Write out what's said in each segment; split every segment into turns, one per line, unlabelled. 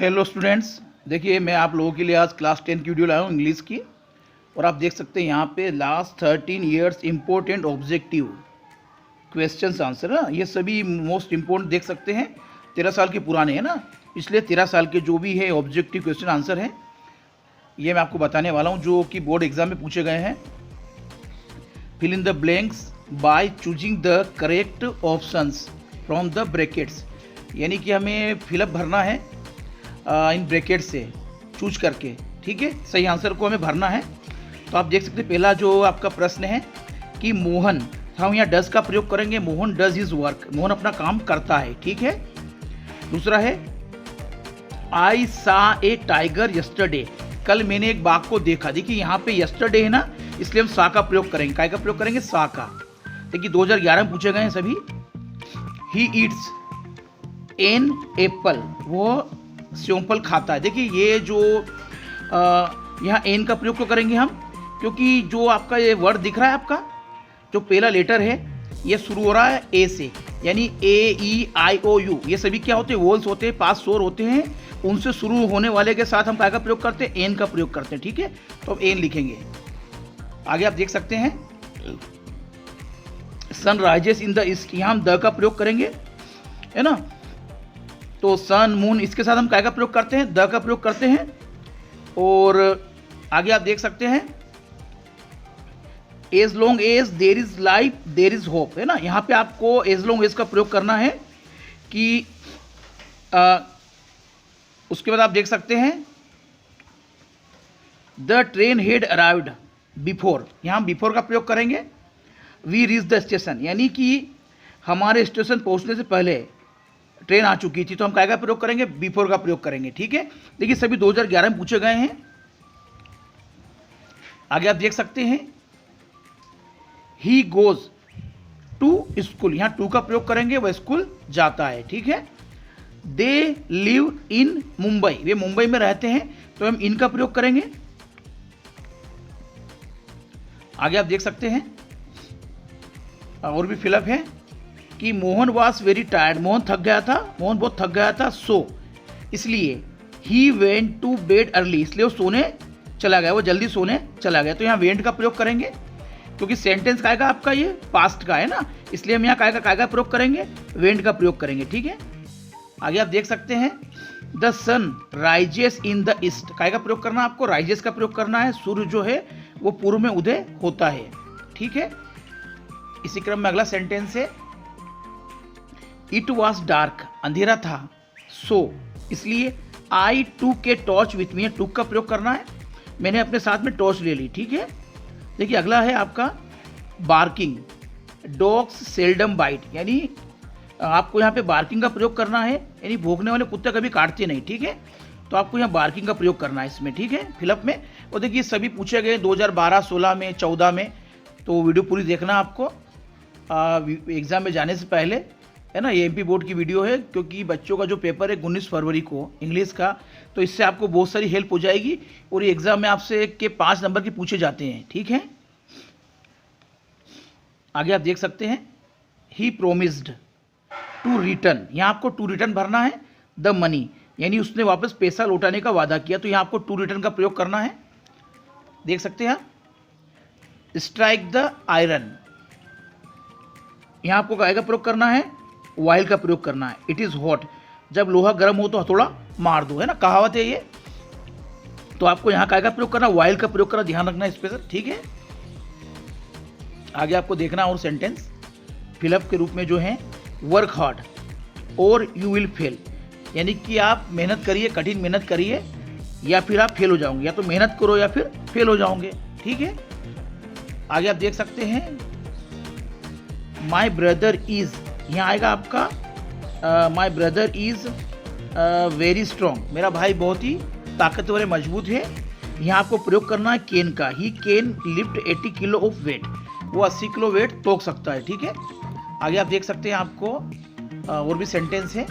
Hello students, देखिए मैं आप लोगों के लिए आज क्लास 10 की वीडियो लाया हूँ इंग्लिश की। और आप देख सकते हैं यहाँ पे last 13 years important objective questions answer है। ये सभी मोस्ट इम्पोर्टेंट देख सकते हैं, 13 साल के पुराने हैं ना, पिछले 13 साल के जो भी है ऑब्जेक्टिव क्वेश्चन आंसर हैं, ये मैं आपको बताने वाला हूँ जो कि बोर्ड एग्जाम में पूछे गए हैं। Fill in the blanks by choosing the correct options from the brackets, यानी कि हमें फिलअप भरना है इन ब्रैकेट से चूज करके, ठीक है, सही आंसर को हमें भरना है। तो आप देख सकते हैं पहला जो आपका प्रश्न है कि मोहन, हम यहाँ डज का प्रयोग करेंगे, Mohan does his work, Mohan अपना काम करता है, ठीक है। दूसरा है आई सा ए टाइगर यस्टरडे, कल मैंने एक बाघ को देखा। देखिए यहाँ पे यस्टरडे है ना, इसलिए हम सा का प्रयोग करेंगे। काय का प्रयोग करेंगे? सा का। देखिए 2011 में पूछे गए हैं सभी। ही ईट्स एन एप्पल, वो सेवफल खाता है। देखिए ये जो यहाँ एन का प्रयोग क्यों करेंगे हम, क्योंकि जो आपका ये वर्ड दिख रहा है, आपका जो पहला लेटर है ये शुरू हो रहा है ए से, यानी ए ई आई ओ यू, ये सभी क्या होते हैं? वोल्स होते हैं, पास स्वर होते हैं, उनसे शुरू होने वाले के साथ हम क्या का प्रयोग करते हैं? एन का प्रयोग करते हैं, ठीक है। तो अब एन लिखेंगे। आगे आप देख सकते हैं sun rises in the east, यहाँ हम द का प्रयोग करेंगे, है ना। तो सन मून, इसके साथ हम काय का प्रयोग करते हैं? द का प्रयोग करते हैं। और आगे आप देख सकते हैं as long as there is life there is hope, है ना। यहाँ पे आपको एज लॉन्ग एज का प्रयोग करना है कि उसके बाद आप देख सकते हैं the train head arrived before, यहाँ बिफोर का प्रयोग करेंगे। वी रीच द स्टेशन, यानी कि हमारे स्टेशन पहुंचने से पहले ट्रेन आ चुकी थी, तो हम काय का प्रयोग करेंगे? बिफोर का प्रयोग करेंगे, ठीक है। देखिए सभी 2011 में पूछे गए हैं। आगे आप देख सकते हैं ही गोज टू स्कूल, यहाँ टू का प्रयोग करेंगे, वह स्कूल जाता है, ठीक है। दे लिव इन मुंबई, वे मुंबई में रहते हैं, तो हम इन का प्रयोग करेंगे। आगे आप देख सकते हैं और भी फिलअप है कि Mohan was very tired, Mohan थक गया था, मोहन बहुत थक गया था, सो इसलिए he went to bed early, इसलिए वो सोने चला गया, वो जल्दी सोने चला गया। तो यहाँ वेंट का प्रयोग करेंगे, क्योंकि सेंटेंस काय का आपका ये पास्ट का है ना, इसलिए हम यहाँ काय का प्रयोग करेंगे? वेंट का प्रयोग करेंगे, ठीक है। आगे आप देख सकते हैं the sun rises in the east, काय का प्रयोग करना है आपको? राइजेस का प्रयोग करना है। सूर्य जो है वो पूर्व में उदय होता है, ठीक है। इसी क्रम में अगला सेंटेंस है इट वॉज डार्क, अंधेरा था, सो इसलिए आई टूक ए टॉर्च विथ मी, टूक का प्रयोग करना है, मैंने अपने साथ में टॉर्च ले ली, ठीक है। देखिए अगला है आपका बार्किंग, डॉग्स सेल्डम बाइट, यानी आपको यहाँ पे बार्किंग का प्रयोग करना है, यानी भौंकने वाले कुत्ते कभी काटते नहीं, ठीक है। तो आपको यहाँ बार्किंग का प्रयोग करना है इसमें, ठीक है, फिलअप में। और देखिए सभी पूछे गए 2012, 16 में, 14 में, तो वीडियो पूरी देखना आपको एग्ज़ाम में जाने से पहले, है ना। ये एमपी बोर्ड की वीडियो है, क्योंकि बच्चों का जो पेपर है 19 फरवरी को इंग्लिश का, तो इससे आपको बहुत सारी हेल्प हो जाएगी। और ये एग्ज़ाम में आपसे के 5 नंबर के पूछे जाते हैं, ठीक है। आगे आप देख सकते हैं ही प्रोमिस्ड टू रिटर्न, यहाँ आपको टू रिटर्न भरना है द मनी, यानी उसने वापस पैसा लौटाने का वादा किया, तो यहाँ आपको टू रिटर्न का प्रयोग करना है। देख सकते हैं आप स्ट्राइक द आयरन, यहाँ आपको काय का प्रयोग करना है? वाइल का प्रयोग करना है। इट इज़ हॉट, जब लोहा गर्म हो तो हथौड़ा मार दो, है ना, कहावत है ये। तो आपको यहाँ काय का प्रयोग करना? वाइल का प्रयोग करना, ध्यान रखना इस पे सर, ठीक है। आगे आपको देखना और सेंटेंस फिलअप के रूप में जो है वर्क हार्ड और यू विल फेल, यानी कि आप मेहनत करिए, कठिन मेहनत करिए, या फिर आप फेल हो जाओगे, या तो मेहनत करो या फिर फेल हो जाओगे, ठीक है। आगे आप देख सकते हैं माई ब्रदर इज, यहाँ आएगा आपका माई ब्रदर इज वेरी स्ट्रॉन्ग, मेरा भाई बहुत ही ताकतवर है, मजबूत है। यहाँ आपको प्रयोग करना है कैन का, he can lift 80 kilo of weight, वो 80 किलो वेट तोक सकता है, ठीक है। आगे आप देख सकते हैं आपको और भी सेंटेंस है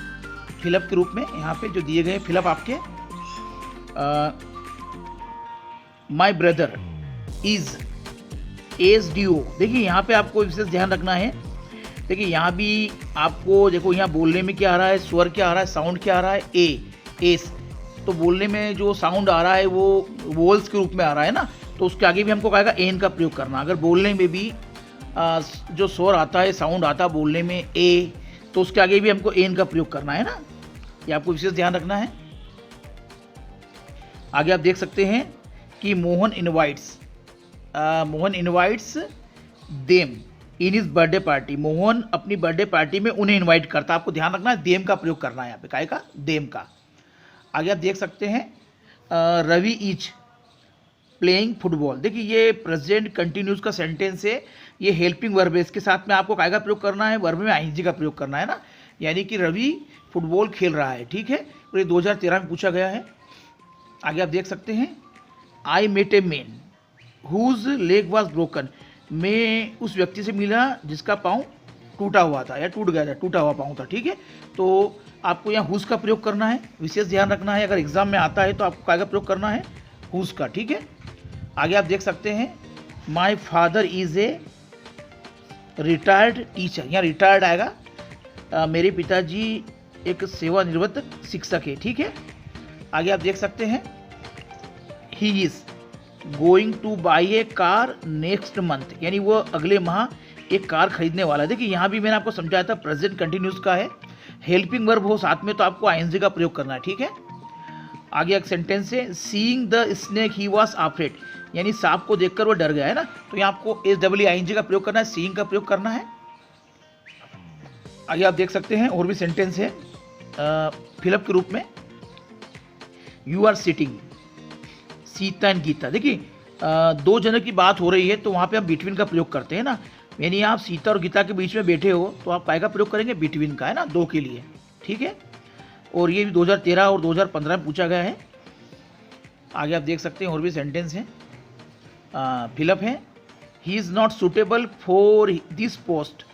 फिलअप के रूप में, यहाँ पे जो दिए गए फिलअप आपके my brother is as D O, देखिए यहाँ पे आपको विशेष ध्यान रखना है। देखिए यहाँ भी आपको देखो, यहाँ बोलने में क्या आ रहा है, स्वर क्या आ रहा है, साउंड क्या आ रहा है, ए एस, तो बोलने में जो साउंड आ रहा है वो वोल्स के रूप में आ रहा है ना, तो उसके आगे भी हमको कहेगा एन का प्रयोग करना। अगर बोलने में भी जो स्वर आता है, साउंड आता है बोलने में ए, तो उसके आगे भी हमको एन का प्रयोग करना है ना, ये आपको विशेष ध्यान रखना है। आगे आप देख सकते हैं कि Mohan invites them in his birthday party. Mohan अपनी बर्थडे पार्टी में उन्हें इनवाइट करता है। आपको ध्यान रखना है देम का प्रयोग करना है यहाँ पे, काय का, देम का। आगे आप देख सकते हैं रवि इज प्लेइंग फुटबॉल। देखिए ये प्रेजेंट कंटिन्यूस का सेंटेंस है, ये हेल्पिंग वर्ब है, इसके साथ में आपको काय का प्रयोग करना है, वर्ब में आईएनजी का प्रयोग करना है ना, यानी कि रवि फुटबॉल खेल रहा है, ठीक है। और ये 2013 में पूछा गया है। आगे आप देख सकते हैं I met a man whose leg was broken. मैं उस व्यक्ति से मिला जिसका पाँव टूटा हुआ था या टूट गया था, टूटा हुआ पाँव था, ठीक है। तो आपको यहाँ हुज का प्रयोग करना है, विशेष ध्यान रखना है। अगर एग्जाम में आता है तो आपको काय का प्रयोग करना है, हुज का, ठीक है। आगे आप देख सकते हैं my father is a retired teacher. यहाँ रिटायर्ड आएगा, मेरे पिताजी एक सेवानिवृत्त शिक्षक है, ठीक है। आगे आप देख सकते हैं he is going two by A car next month, यानी वो अगले माह एक कार खरीदने वाला है। देखिए यहाँ भी मैंने आपको समझाया था प्रेजेंट कंटिन्यूस का है, हेल्पिंग वर्ब हो साथ में तो आपको आईएनजी का प्रयोग करना है, ठीक है। आगे एक सेंटेंस है seeing the snake he was afraid, यानी सांप को देखकर वो डर गया है ना, तो यहाँ आपको SWING का प्रयोग करना है, सीइंग का प्रयोग करना है। आगे आप देख सकते हैं और भी सेंटेंस है फिलअप के रूप में, you are sitting Sita and Gita. देखिए दो जनों की बात हो रही है तो वहाँ पे हम बिटवीन का प्रयोग करते हैं ना, यानी आप सीता और गीता के बीच में बैठे हो तो आप काय का प्रयोग करेंगे, बिटवीन का, है ना, दो के लिए, ठीक है। और ये भी 2013 और 2015 में पूछा गया है। आगे आप देख सकते हैं और भी सेंटेंस हैं फिलअप है he is not suitable for this post,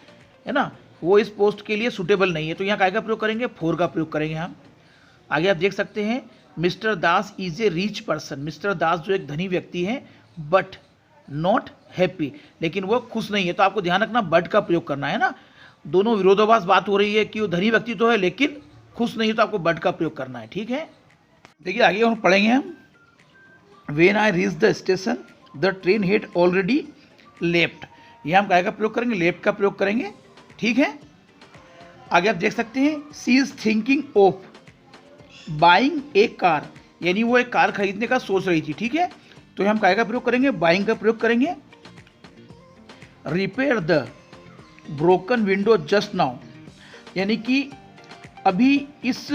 है ना, वो इस पोस्ट के लिए सुटेबल नहीं है, तो यहाँ काय का प्रयोग करेंगे, फॉर का प्रयोग करेंगे हम। आगे आप देख सकते हैं mister Das is a rich person. Mister Das जो एक धनी व्यक्ति है बट नॉट हैप्पी, लेकिन वो खुश नहीं है, तो आपको ध्यान रखना बट का प्रयोग करना है ना। दोनों विरोधाभास बात हो रही है कि वो धनी व्यक्ति तो है लेकिन खुश नहीं है, तो आपको बट का प्रयोग करना है, ठीक है। देखिए आगे हम पढ़ेंगे हम when I reach the station the train had already left. यहाँ हम काय का प्रयोग करेंगे, लेफ्ट का प्रयोग करेंगे, ठीक है। आगे आप देख सकते हैं she is thinking of buying a car, यानी वो एक कार खरीदने का सोच रही थी, ठीक है। तो हम काय का प्रयोग करेंगे, बाइंग का प्रयोग करेंगे। Repair the broken window just now, यानी कि अभी इस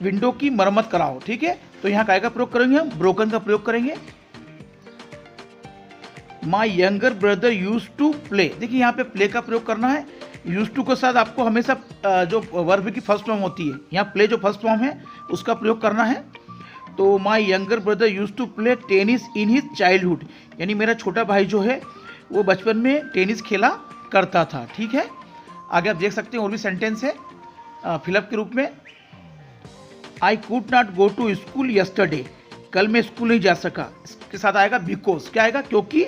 विंडो की मरम्मत कराओ, ठीक है। तो यहाँ काय का प्रयोग करेंगे, हम ब्रोकन का प्रयोग करेंगे। My younger brother use to play, देखिए यहाँ पे प्ले का प्रयोग करना है। यूज टू के साथ आपको हमेशा जो वर्ब की फर्स्ट फॉर्म होती है, यहाँ प्ले जो फर्स्ट फॉर्म है उसका प्रयोग करना है। तो my younger brother use to play tennis in his childhood, यानी मेरा छोटा भाई जो है वो बचपन में टेनिस खेला करता था, ठीक है। आगे आप देख सकते हैं और भी सेंटेंस है फिलअप के रूप में I could not go to school yesterday, कल मैं स्कूल नहीं जा सका। इसके साथ आएगा बिकॉज, क्या आएगा, क्योंकि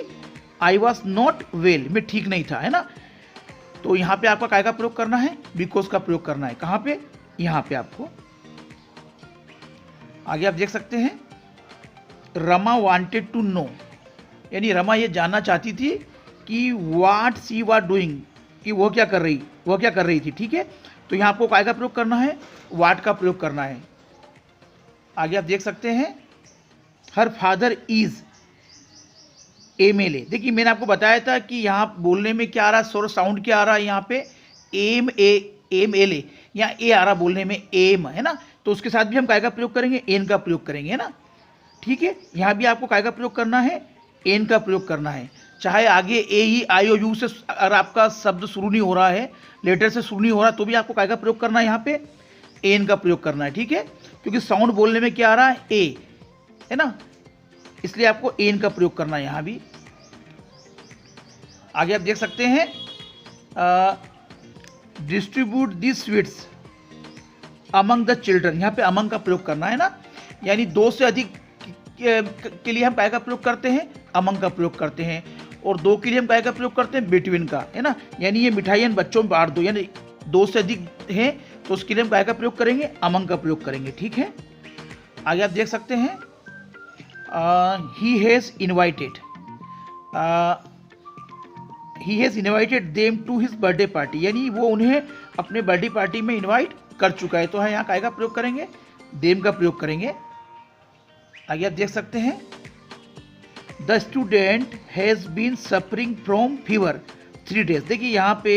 आई वॉज नॉट वेल, मैं ठीक नहीं था, है ना। तो यहाँ पे आपका काय का प्रयोग करना है, बिकॉज का प्रयोग करना है। कहाँ पे, यहाँ पे आपको। आगे आप देख सकते हैं रमा वांटेड टू नो, यानी रमा ये जानना चाहती थी कि व्हाट शी वाज डूइंग, कि वो क्या कर रही थी, ठीक है। तो यहाँ आपको काय का प्रयोग करना है, व्हाट का प्रयोग करना है। आगे आप देख सकते हैं हर फादर इज MLA। देखिए मैंने आपको बताया था कि यहाँ बोलने में क्या आ रहा है, स्वर साउंड क्या आ रहा है, यहाँ पे MLA, यहाँ ए आ रहा बोलने में, एम, है ना। तो उसके साथ भी हम काय का प्रयोग करेंगे, एन का प्रयोग करेंगे, है ना, ठीक है। यहाँ भी आपको काय का प्रयोग करना है, एन का प्रयोग करना है। चाहे आगे AEIOU से अगर आपका शब्द शुरू नहीं हो रहा है, लेटर से शुरू नहीं हो रहा, तो भी आपको काय का प्रयोग करना है, यहाँ पे एन का प्रयोग करना है, ठीक है। क्योंकि साउंड बोलने में क्या आ रहा है, ए, है ना, इसलिए आपको एन का प्रयोग करना है यहाँ भी। आगे आप देख सकते हैं distribute the sweets among the children, यहाँ पे अमंग का प्रयोग करना है ना, यानी दो से अधिक के लिए हम काय का प्रयोग करते हैं, अमंग का प्रयोग करते हैं, और दो के लिए हम काय का प्रयोग करते हैं, बिटवीन का, है ना। यानी ये मिठाइयाँ बच्चों में बांट दो, यानी दो से अधिक हैं तो उसके लिए हम काय का प्रयोग करेंगे, अमंग का प्रयोग करेंगे, ठीक है। आगे आप देख सकते हैं he has invited them to his birthday party, यानी वो उन्हें अपने बर्थडे पार्टी में इनवाइट कर चुका है। तो यहाँ काय का प्रयोग करेंगे, देम का प्रयोग करेंगे। आगे आप देख सकते हैं the student has been suffering from fever 3 days। देखिए यहाँ पे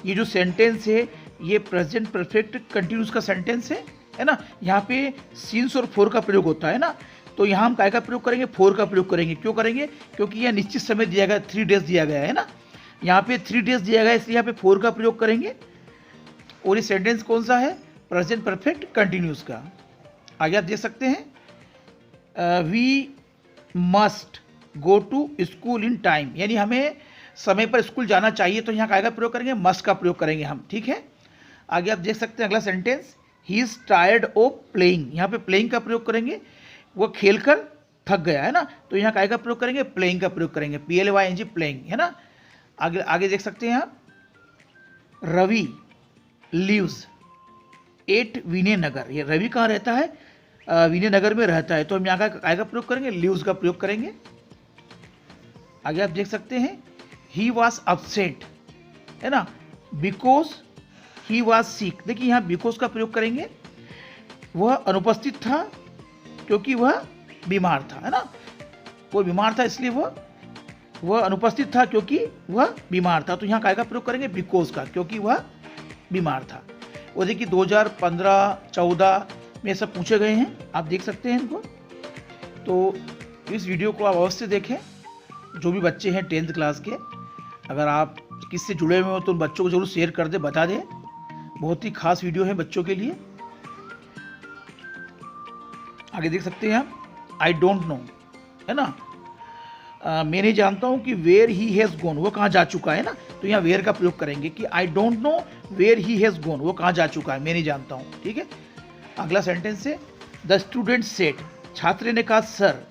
ये जो सेंटेंस है ये प्रेजेंट परफेक्ट कंटिन्यूस का सेंटेंस है ना। यहाँ पे सिंस और फॉर का प्रयोग होता है ना, तो यहाँ हम काय का प्रयोग करेंगे, फॉर का प्रयोग करेंगे। क्यों करेंगे, क्योंकि यह निश्चित समय दिया गया, 3 days दिया गया है ना, यहाँ पे 3 days दिया गया, इसलिए यहाँ पे फॉर का प्रयोग करेंगे। और ये सेंटेंस कौन सा है, प्रेजेंट परफेक्ट कंटिन्यूस का। आगे आप देख सकते हैं we must go to school in time, यानी हमें समय पर स्कूल जाना चाहिए। तो यहाँ काय का प्रयोग करेंगे, मस्ट का प्रयोग करेंगे हम, ठीक है। आगे आप देख सकते हैं अगला sentence he is tired of playing, यहाँ पे प्लेइंग का प्रयोग करेंगे, वो खेल कर थक गया है ना। तो यहाँ काय का प्रयोग करेंगे, प्लेइंग का प्रयोग करेंगे, PLYNG प्लेइंग, है ना। आगे आगे देख सकते हैं आप रवि लिव्स एट विनय नगर, ये रवि कहाँ रहता है, विनय नगर में रहता है। तो हम यहाँ का काय का प्रयोग करेंगे, लिव्स का प्रयोग करेंगे। आगे आप देख सकते हैं ही वॉज अपसेट, है ना, बिकॉज ही वॉज सिक। देखिए यहाँ बिकॉज का प्रयोग करेंगे, वह अनुपस्थित था क्योंकि वह बीमार था, है ना। वो बीमार था इसलिए वह अनुपस्थित था क्योंकि वह बीमार था। तो यहाँ काय का प्रयोग करेंगे, बिकॉज का, क्योंकि वह बीमार था। वो देखिए 2015-14 में सब पूछे गए हैं, आप देख सकते हैं इनको। तो इस वीडियो को आप अवश्य देखें, जो भी बच्चे हैं 10th क्लास के, अगर आप किससे जुड़े हुए हो तो उन बच्चों को जरूर शेयर कर दे, बता दें, बहुत ही खास वीडियो है बच्चों के लिए। आगे देख सकते हैं आप आई डोंट नो, है ना, मैं नहीं जानता हूँ कि वेयर ही हैज़ गॉन, वो कहाँ जा चुका है ना। तो यहाँ वेयर का प्रयोग करेंगे कि I don't know where he has gone, वो कहाँ जा चुका है, मैं नहीं जानता हूँ, ठीक है। अगला सेंटेंस है द स्टूडेंट सेड, छात्र ने कहा सर,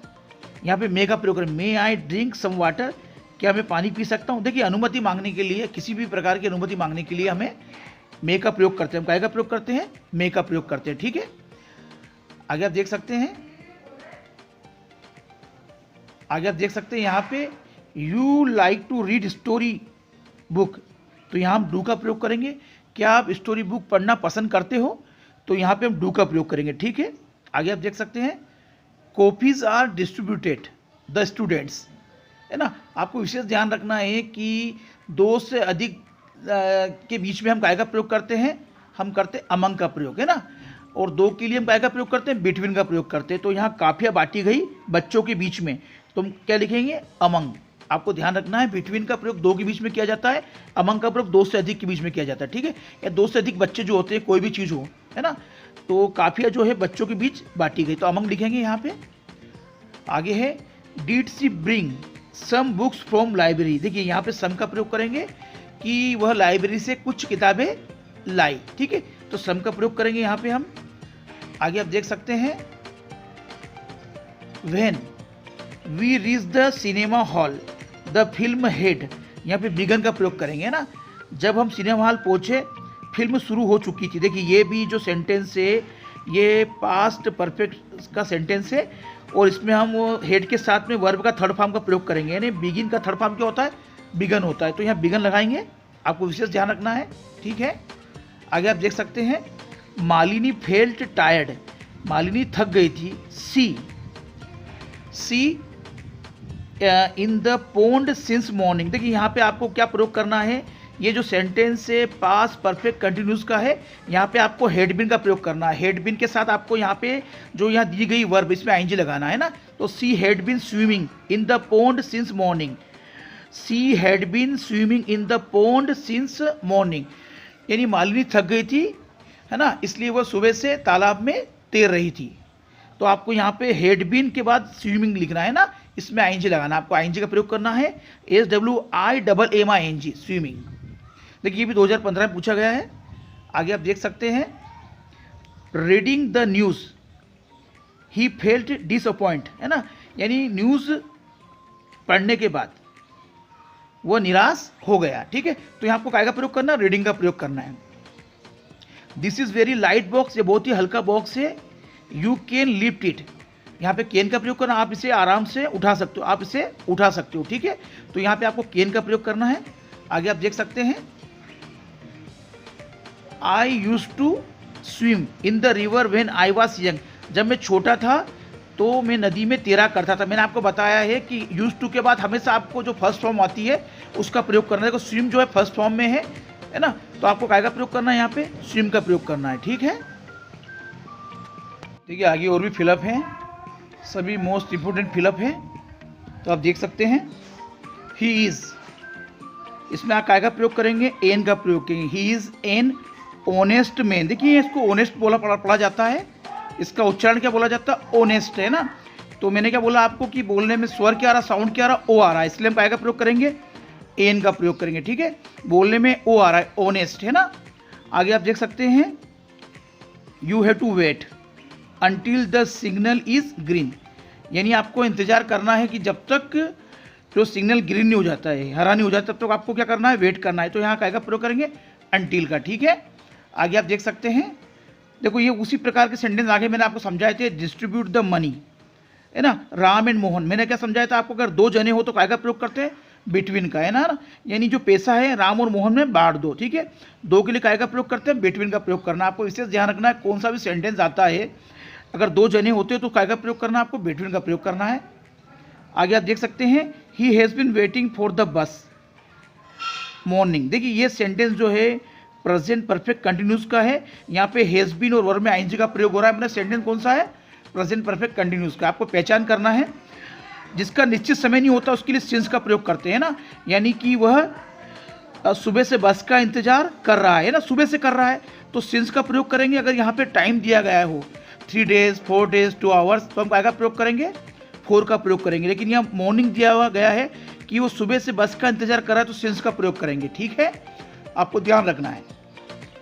यहाँ पे मे का प्रयोग करें, मे आई ड्रिंक सम वाटर, क्या मैं पानी पी सकता हूँ। देखिए अनुमति मांगने के लिए, किसी भी प्रकार की अनुमति मांगने के लिए हमें मे का प्रयोग करते हैं, हम काय का प्रयोग करते हैं, मे का प्रयोग करते हैं, ठीक है। आगे आप देख सकते हैं यहाँ पे you like to read story book, तो यहाँ हम डू का प्रयोग करेंगे, क्या आप स्टोरी बुक पढ़ना पसंद करते हो, तो यहाँ पे हम डू का प्रयोग करेंगे, ठीक है। आगे आप देख सकते हैं copies are distributed the students, है ना। आपको विशेष ध्यान रखना है कि 2 से अधिक के बीच में हम काय का प्रयोग करते हैं, हम करते हैं अमंग का प्रयोग, है ना। और 2 के लिए हम काय का प्रयोग करते हैं, बिटवीन का प्रयोग करते हैं। तो यहाँ काफिया बांटी गई बच्चों के बीच में, तो हम क्या लिखेंगे, अमंग। आपको ध्यान रखना है बिटवीन का प्रयोग 2 के बीच में किया जाता है, अमंग का प्रयोग 2 से अधिक के बीच में किया जाता है, ठीक है। या 2 से अधिक बच्चे जो होते हैं, कोई भी चीज़ हो, है ना, तो काफिया जो है बच्चों के बीच बांटी गई, तो अमंग लिखेंगे यहाँ पे। आगे है did she bring some books from library, देखिए यहाँ पे सम का प्रयोग करेंगे कि वह लाइब्रेरी से कुछ किताबें लाई, ठीक है। तो सम का प्रयोग करेंगे यहाँ पे हम। आगे आप देख सकते हैं when we reach the cinema hall the film had, यहाँ पे बिगन का प्रयोग करेंगे ना, जब हम सिनेमा हॉल पहुँचे फिल्म शुरू हो चुकी थी। देखिए ये भी जो सेंटेंस है ये पास्ट परफेक्ट का सेंटेंस है, और इसमें हम हेड के साथ में वर्ब का थर्ड फॉर्म का प्रयोग करेंगे, यानी बिगिन का थर्ड फॉर्म क्या होता है, बिगन होता है। तो यहाँ बिगन लगाएंगे, आपको विशेष ध्यान रखना है, ठीक है। आगे आप देख सकते हैं मालिनी फेल्ट टायर्ड, मालिनी थक गई थी। She in the pond since morning, देखिए यहाँ पे आपको क्या प्रयोग करना है, ये जो सेंटेंस है पास्ट परफेक्ट कंटिन्यूस का है, यहाँ पे आपको हेड बिन का प्रयोग करना है। हेड बिन के साथ आपको यहाँ पे जो यहाँ दी गई वर्ब इसमें आईएनजी लगाना है ना। तो she had been swimming in the pond since morning, she had been swimming in the pond since morning, यानी मालिनी थक गई थी, है ना, इसलिए वह सुबह से तालाब में तैर रही थी। तो आपको यहाँ पे हेड बीन के बाद स्विमिंग लिखना है ना, इसमें आईएनजी लगाना, आपको आईएनजी का प्रयोग करना है, SWIMMING स्विमिंग। देखिए ये भी 2015 में पूछा गया है। आगे आप देख सकते हैं reading the news he felt disappoint, है ना, यानी न्यूज़ पढ़ने के बाद वो निराश हो गया, ठीक है। तो यहाँ आपको काय का प्रयोग करना है, रीडिंग का प्रयोग करना है। This is very light box, ये बहुत ही हल्का बॉक्स है, यू कैन लिफ्ट इट, यहाँ पे कैन का प्रयोग करना, आप इसे आराम से उठा सकते हो, आप इसे उठा सकते हो, ठीक है। तो यहाँ पे आपको कैन का प्रयोग करना है। आगे आप देख सकते हैं, I use to swim in the river when I was young, जब मैं छोटा था तो मैं नदी में तैरा करता था। मैंने आपको बताया है कि यूज टू के बाद हमेशा आपको जो फर्स्ट फॉर्म आती है उसका प्रयोग करना है। देखो स्विम जो है फर्स्ट फॉर्म में है ना, तो आपको काय का प्रयोग करना है, यहाँ पे स्विम का प्रयोग करना है, ठीक है। देखिए आगे और भी फिलअप हैं, सभी मोस्ट इम्पोर्टेंट फिलअप है, तो आप देख सकते हैं। ही इज़, इसमें आप काय का प्रयोग करेंगे, एन का प्रयोग करेंगे। He is an honest man, देखिए इसको ऑनेस्ट पढ़ा जाता है, इसका उच्चारण क्या बोला जाता है, ऑनेस्ट, है ना। तो मैंने क्या बोला आपको कि बोलने में स्वर क्या आ रहा, साउंड क्या आ रहा, ओ आ रहा है, इसलिए हम काय का प्रयोग करेंगे, एन का प्रयोग करेंगे, ठीक है। बोलने में ओ आ रहा है, ऑनेस्ट, है ना। आगे आप देख सकते हैं, you have to wait until the signal is green, यानी आपको इंतजार करना है कि जब तक जो सिग्नल ग्रीन नहीं हो जाता है, हरा नहीं हो जाता, तब तक आपको क्या करना है, वेट करना है। तो यहाँ काय का प्रयोग करेंगे, अंटिल का, ठीक है। आगे आप देख सकते हैं, देखो ये उसी प्रकार के सेंटेंस आगे मैंने आपको समझाए थे, डिस्ट्रीब्यूट द मनी, है ना, राम एंड मोहन। मैंने क्या समझाया था आपको, अगर दो जने हो तो काय का प्रयोग करते हैं, बिटवीन का, है ना, यानी जो पैसा है राम और मोहन में बांट दो, ठीक है। दो के लिए काय का प्रयोग करते हैं, बिटवीन का प्रयोग करना। आपको विशेष ध्यान रखना है, कौन सा भी सेंटेंस आता है, अगर दो जने होते हो तो काय का प्रयोग करना है, आपको बिटवीन का प्रयोग करना है। आगे आप देख सकते हैं, he has been waiting for the bus morning. देखिए ये सेंटेंस जो है प्रेजेंट परफेक्ट कंटिन्यूस का है, यहाँ पे हैज़ बीन और वर्ब में आईएनजी का प्रयोग हो रहा है। अपना सेंटेंस कौन सा है, प्रेजेंट परफेक्ट कंटिन्यूस का। आपको पहचान करना है, जिसका निश्चित समय नहीं होता उसके लिए सिंस का प्रयोग करते हैं ना, यानी कि वह सुबह से बस का इंतजार कर रहा है ना, सुबह से कर रहा है तो सिंस का प्रयोग करेंगे। अगर यहाँ पे टाइम दिया गया हो 3 days 4 days 2 hours, तो हम काय का प्रयोग करेंगे, 4 का प्रयोग करेंगे। लेकिन यहाँ मॉर्निंग दिया हुआ गया है कि वो सुबह से बस का इंतजार कर रहा है, तो सिंस का प्रयोग करेंगे, ठीक है, आपको ध्यान रखना है।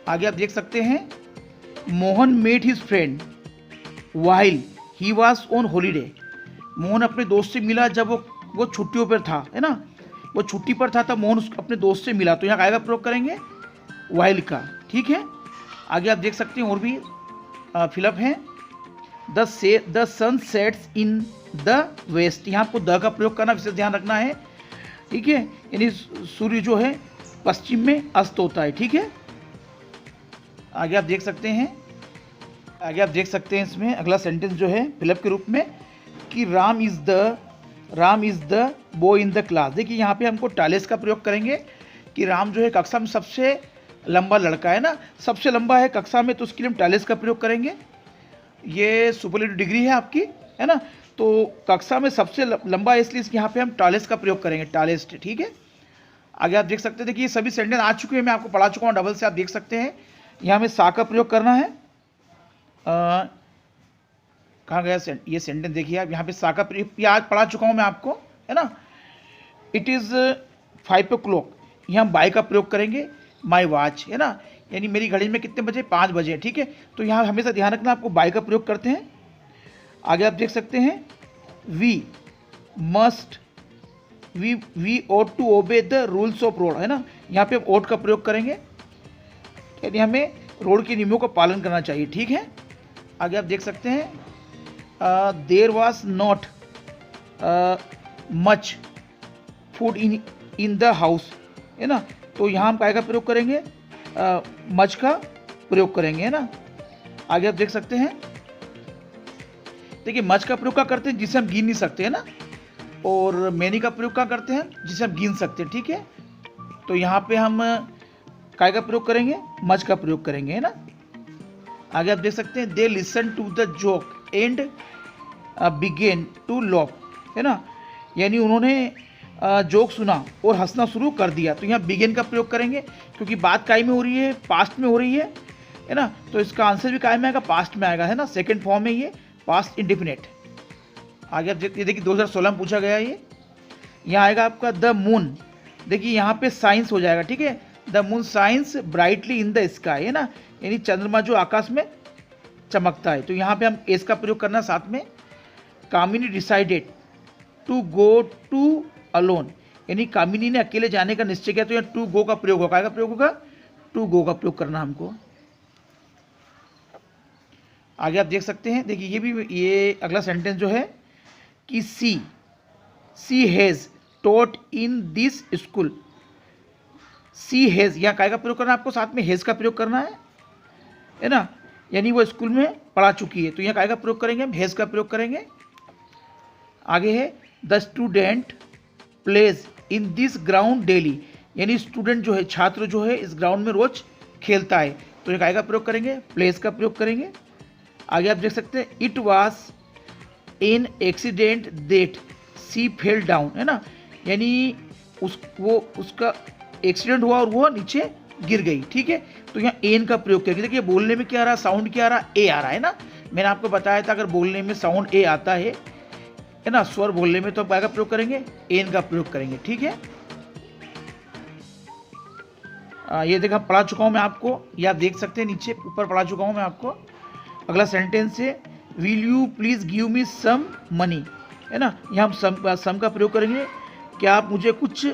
आगे आप देख सकते हैं, Mohan met his friend while he was on holiday. Mohan अपने दोस्त से मिला जब वो छुट्टियों पर था, है ना, वो छुट्टी पर था तब मोहन अपने दोस्त से मिला, तो यहाँ काय का प्रयोग करेंगे, वाइल का, ठीक है। आगे आप देख सकते हैं और भी फिलअप हैं, the sun sets in the west, यहाँ आपको द का प्रयोग करना विशेष ध्यान रखना है, ठीक है, यानी सूर्य जो है पश्चिम में अस्त होता है, ठीक है। आगे आप देख सकते हैं, इसमें अगला सेंटेंस जो है फिलअप के रूप में कि Ram is the boy in the class. देखिए यहाँ पे हमको टालेस का प्रयोग करेंगे कि राम जो है कक्षा में सबसे लंबा लड़का है ना, सबसे लंबा है कक्षा में, तो उसके लिए हम टालेस का प्रयोग करेंगे। ये सुपरलेटिव डिग्री है आपकी, है ना, तो कक्षा में सबसे लंबा है, इसलिए यहाँ पे हम टालेस का प्रयोग करेंगे, टालेस्ट, ठीक है। आगे आप देख सकते हैं, देखिए ये सभी सेंटेंस आ चुके हैं, मैं आपको पढ़ा चुका हूँ डबल से, आप देख सकते हैं। यहाँ में सा का प्रयोग करना है, कहाँ गया ये सेंटेंस, देखिए आप यहाँ पे सा का प्रयोग, ये आज पढ़ा चुका हूँ मैं आपको, है ना। इट इज़ 5 o'clock, यहाँ बाय का प्रयोग करेंगे, माई वॉच, है ना, यानी मेरी घड़ी में कितने बजे, 5 बजे, ठीक है। तो यहाँ हमेशा ध्यान रखना, आपको बाय का प्रयोग करते हैं। आगे आप देख सकते हैं, we ought to obey the rules of road, है ना, यहाँ पे ought का प्रयोग करेंगे, यानी हमें रोड के नियमों का पालन करना चाहिए, ठीक है। आगे आप देख सकते हैं, there was not much food in the house, है ना, तो यहाँ हम काय का प्रयोग करेंगे, मच का प्रयोग करेंगे, है ना। आगे आप देख सकते हैं, देखिए मच का प्रयोग क्या करते हैं, जिसे हम गिन नहीं सकते, है ना, और मैनी का प्रयोग क्या करते हैं, जिसे हम गिन सकते हैं, ठीक है। तो यहाँ पे हम काय का प्रयोग करेंगे, मच का प्रयोग करेंगे, है ना। आगे आप देख सकते हैं, they listen to the joke and began to laugh, है ना, यानी उन्होंने जोक सुना और हंसना शुरू कर दिया। तो यहाँ बिगेन का प्रयोग करेंगे, क्योंकि बात काय में हो रही है, पास्ट में हो रही है ना, तो इसका आंसर भी काय में आएगा, पास्ट में आएगा, है ना, सेकंड फॉर्म में ये पास्ट इंडिफिनिट। आगे आप देखिए 2016 में पूछा गया ये, यहाँ आएगा आपका द मून, देखिए यहाँ पे साइंस हो जाएगा, ठीक है, the moon science brightly in the sky, है ना, यानी चंद्रमा जो आकाश में चमकता है। तो यहाँ पे हम एस का प्रयोग करना साथ में। Kamini decided to go to alone, यानी कामिनी ने अकेले जाने का निश्चय किया, तो यहाँ टू गो का प्रयोग होगा, का प्रयोग होगा, टू गो का प्रयोग करना हमको। आगे आप देख सकते हैं, देखिए ये अगला सेंटेंस जो है कि she has taught in this school. She has, यहाँ काय का प्रयोग करना है आपको, साथ में हैज़ का प्रयोग करना है ना, यानी वो स्कूल में पढ़ा चुकी है, तो यहाँ काय का प्रयोग करेंगे, हम हैज़ का प्रयोग करेंगे। आगे है the student plays in this ground daily, यानी स्टूडेंट जो है, छात्र जो है इस ग्राउंड में रोज खेलता है, तो ये काय का प्रयोग करेंगे, प्लेज का प्रयोग करेंगे। आगे आप देख सकते हैं it was an accident that she fell down, है ना, यानी उसका एक्सीडेंट हुआ और वो नीचे गिर गई, ठीक है। तो यहाँ एन का प्रयोग करेंगे। देखिए बोलने में क्या आ रहा है, साउंड क्या आ रहा है, ए आ रहा है ना, मैंने आपको बताया था अगर बोलने में साउंड ए आता है ना, स्वर बोलने में, तो आप क्या का प्रयोग करेंगे, एन का प्रयोग करेंगे, ठीक है। ये देखा पढ़ा चुका हूँ मैं आपको, ये आप देख सकते हैं नीचे ऊपर पढ़ा चुका हूँ मैं आपको। अगला सेंटेंस है will you please give me some money, है ना, यहाँ हम सम का प्रयोग करेंगे, क्या आप मुझे कुछ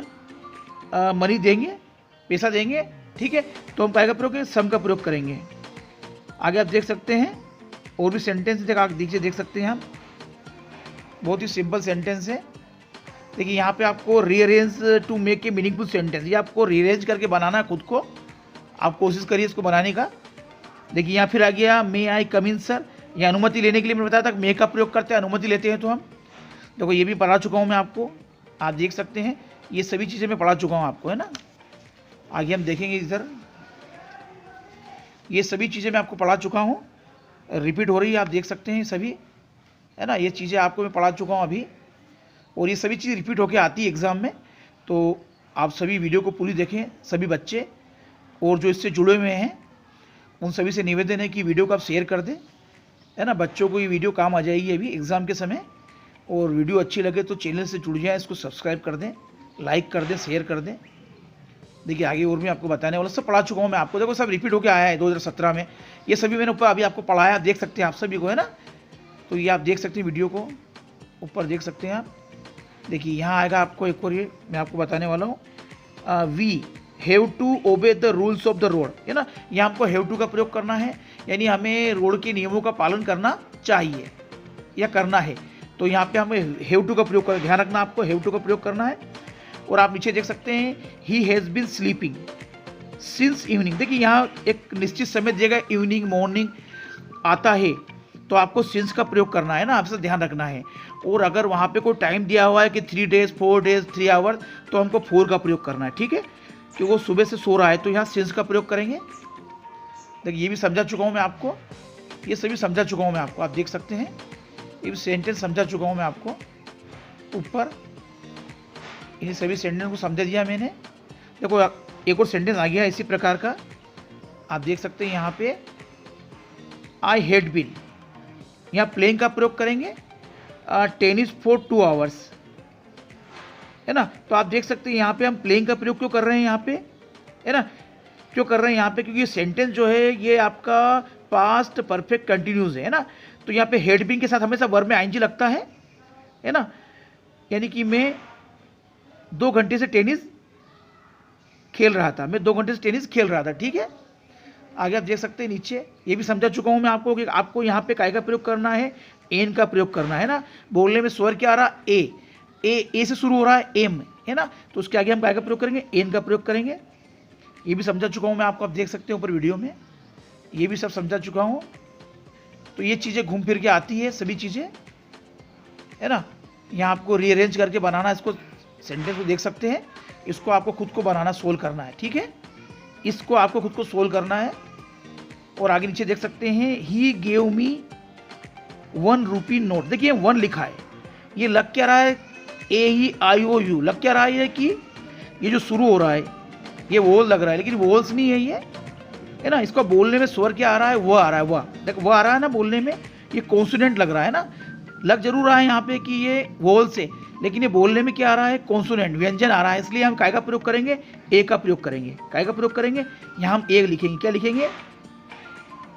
मनी देंगे, पैसा देंगे, ठीक है, तो हम क्या का प्रयोग करेंगे, सम का प्रयोग करेंगे। आगे आप देख सकते हैं और भी सेंटेंस देख सकते हैं हम, बहुत ही सिंपल सेंटेंस है। देखिए यहाँ पे आपको rearrange to make a meaningful sentence, ये आपको रीअरेंज करके बनाना है खुद को, आप कोशिश करिए इसको बनाने का। देखिए यहाँ फिर आ गया मे आई कम इन सर, ये अनुमति लेने के लिए मैंने बताया था मे का प्रयोग करते हैं, अनुमति लेते हैं तो हम, देखो ये भी पढ़ा चुका हूँ मैं आपको, आप देख सकते हैं ये सभी चीज़ें मैं पढ़ा चुका हूँ आपको, है ना। आगे हम देखेंगे इधर, ये सभी चीज़ें मैं आपको पढ़ा चुका हूँ, रिपीट हो रही है, आप देख सकते हैं सभी, है ना, ये चीज़ें आपको मैं पढ़ा चुका हूँ अभी, और ये सभी चीज़ रिपीट होकर आती है एग्ज़ाम में, तो आप सभी वीडियो को पूरी देखें सभी बच्चे, और जो इससे जुड़े हुए हैं उन सभी से निवेदन है कि वीडियो को आप शेयर कर दें, है ना, बच्चों को ये वीडियो काम आ जाएगी अभी एग्ज़ाम के समय। और वीडियो अच्छी लगे तो चैनल से जुड़ जाएँ, इसको सब्सक्राइब कर दें, लाइक कर दें, शेयर कर दें। देखिए आगे और भी आपको बताने वाला, सब पढ़ा चुका हूँ मैं आपको, देखो सब रिपीट होकर आया है 2017 में, ये सभी मैंने ऊपर अभी आपको पढ़ाया, देख सकते हैं आप सभी को, है ना। तो ये आप देख सकते हैं वीडियो को ऊपर देख सकते हैं आप। देखिए यहाँ आएगा आपको एक और, ये मैं आपको बताने वाला हूँ, we have to obey the rules of the road, है ना, यहाँ हमको हैव टू का प्रयोग करना है, यानी हमें रोड के नियमों का पालन करना चाहिए या करना है, तो यहाँ पे हमें हैव टू का प्रयोग कर, ध्यान रखना आपको हैव टू का प्रयोग करना है। और आप नीचे देख सकते हैं he has been sleeping since evening, देखिए यहाँ एक निश्चित समय दिएगा, इवनिंग मॉर्निंग आता है तो आपको सिंस का प्रयोग करना है ना, आपसे ध्यान रखना है। और अगर वहाँ पे कोई टाइम दिया हुआ है कि 3 डेज 4 डेज 3 आवर्स, तो हमको 4 का प्रयोग करना है, ठीक है, कि वो सुबह से सो रहा है, तो यहाँ सिंस का प्रयोग करेंगे। देखिए ये भी समझा चुका हूँ मैं आपको, ये सभी समझा चुका हूँ मैं आपको, आप देख सकते हैं ये भी सेंटेंस समझा चुका हूँ मैं आपको ऊपर, इन सभी सेंटेंस को समझा दिया मैंने। देखो एक और सेंटेंस आ गया इसी प्रकार का, आप देख सकते हैं यहाँ पे आई हैड बीन, यहाँ प्लेइंग का प्रयोग करेंगे, टेनिस फॉर 2 आवर्स, है ना, तो आप देख सकते हैं यहाँ पे हम प्लेइंग का प्रयोग क्यों कर रहे हैं यहाँ पे, है ना, क्यों कर रहे हैं यहाँ पे, क्योंकि ये सेंटेंस जो है ये आपका पास्ट परफेक्ट कंटिन्यूस है ना, तो यहाँ पे हैड बीन के साथ हमेशा वर्ब में आईएनजी लगता है ना, यानी कि मैं 2 घंटे से टेनिस खेल रहा था, मैं 2 घंटे से टेनिस खेल रहा था, ठीक है। आगे आप देख सकते हैं नीचे, ये भी समझा चुका हूँ मैं आपको कि आपको यहाँ पे काय का प्रयोग करना है, एन का प्रयोग करना है ना, बोलने में स्वर क्या आ रहा, ए से शुरू हो रहा है, एम, है ना, तो उसके आगे हम काय का प्रयोग करेंगे, एन का प्रयोग करेंगे। ये भी समझा चुका हूँ मैं आपको, आप देख सकते हैं ऊपर वीडियो में, ये भी सब समझा चुका हूँ। तो ये चीज़ें घूम फिर के आती है सभी चीज़ें, है ना, यहाँ आपको रीअरेंज करके बनाना, इसको सेंटेंस को देख सकते हैं, इसको आपको खुद को बनाना, सोल्व करना है, ठीक है, इसको आपको खुद को सोल्व करना है। और आगे नीचे देख सकते हैं he gave me 1 rupee note, देखिए 1 लिखा है, ये लग क्या रहा है, AEIOU लग क्या रहा है कि ये जो शुरू हो रहा है ये वोल लग रहा है, लेकिन वोल्स नहीं है ये, है ना, इसको बोलने में स्वर क्या आ रहा है, वो आ रहा है, वह देखो वो आ रहा है ना बोलने में, ये कॉन्सोनेंट लग रहा है ना, लग जरूर रहा है यहाँ पे कि ये वोल्स है, लेकिन ये बोलने में क्या आ रहा है, कॉन्सोनेंट व्यंजन आ रहा है, इसलिए हम काय का प्रयोग करेंगे, ए का प्रयोग करेंगे, काय का प्रयोग करेंगे, यहाँ हम ए लिखेंगे, क्या लिखेंगे,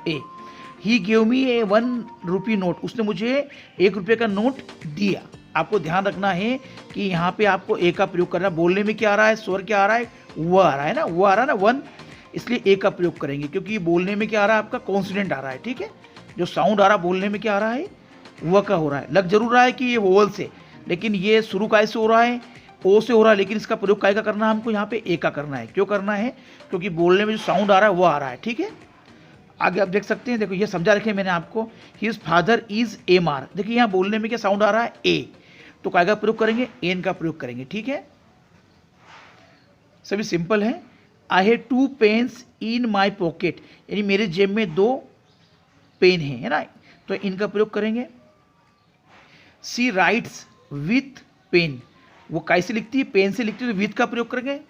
ए। He gave me A 1 rupee note, उसने मुझे 1 रुपये का नोट दिया। आपको ध्यान रखना है कि यहाँ पे आपको ए का प्रयोग करना है, बोलने में क्या आ रहा है, स्वर क्या आ रहा है, वो आ रहा है ना, वो आ रहा है ना 1, इसलिए ए का प्रयोग करेंगे, क्योंकि बोलने में क्या आ रहा है, आपका कॉन्सोनेंट आ रहा है, ठीक है, जो साउंड आ रहा बोलने में क्या आ रहा है, व का हो रहा है। लग जरूर रहा है कि ये वोवल से, लेकिन ये शुरू काय से हो रहा है, ओ से हो रहा है, लेकिन इसका प्रयोग काय का करना है हमको, यहाँ पे ए का करना है। क्यों करना है, क्योंकि बोलने में जो साउंड आ रहा है वो आ रहा है। ठीक है, आगे आप देख सकते हैं, देखो ये समझा रखे मैंने आपको, his father is M R. देखिए यहाँ बोलने में क्या साउंड आ रहा है, ए, तो काय का प्रयोग करेंगे, एन का प्रयोग करेंगे। ठीक है, सभी सिंपल है। I have 2 pens in my pocket, यानी मेरे जेब में 2 पेन है ना, तो इनका प्रयोग करेंगे। सी राइट्स विथ पेन, वो कैसे लिखती है, पेन से लिखती है, तो विथ का प्रयोग करेंगे।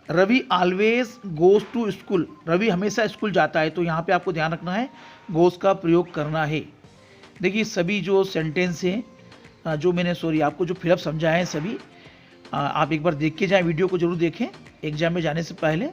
Ravi always goes to school, Ravi हमेशा स्कूल जाता है, तो यहाँ पे आपको ध्यान रखना है गोज का प्रयोग करना है। देखिए सभी जो सेंटेंस हैं जो मैंने आपको जो फिलअप समझाए हैं सभी, आप एक बार देख के जाएं, वीडियो को जरूर देखें एग्जाम में जाने से पहले।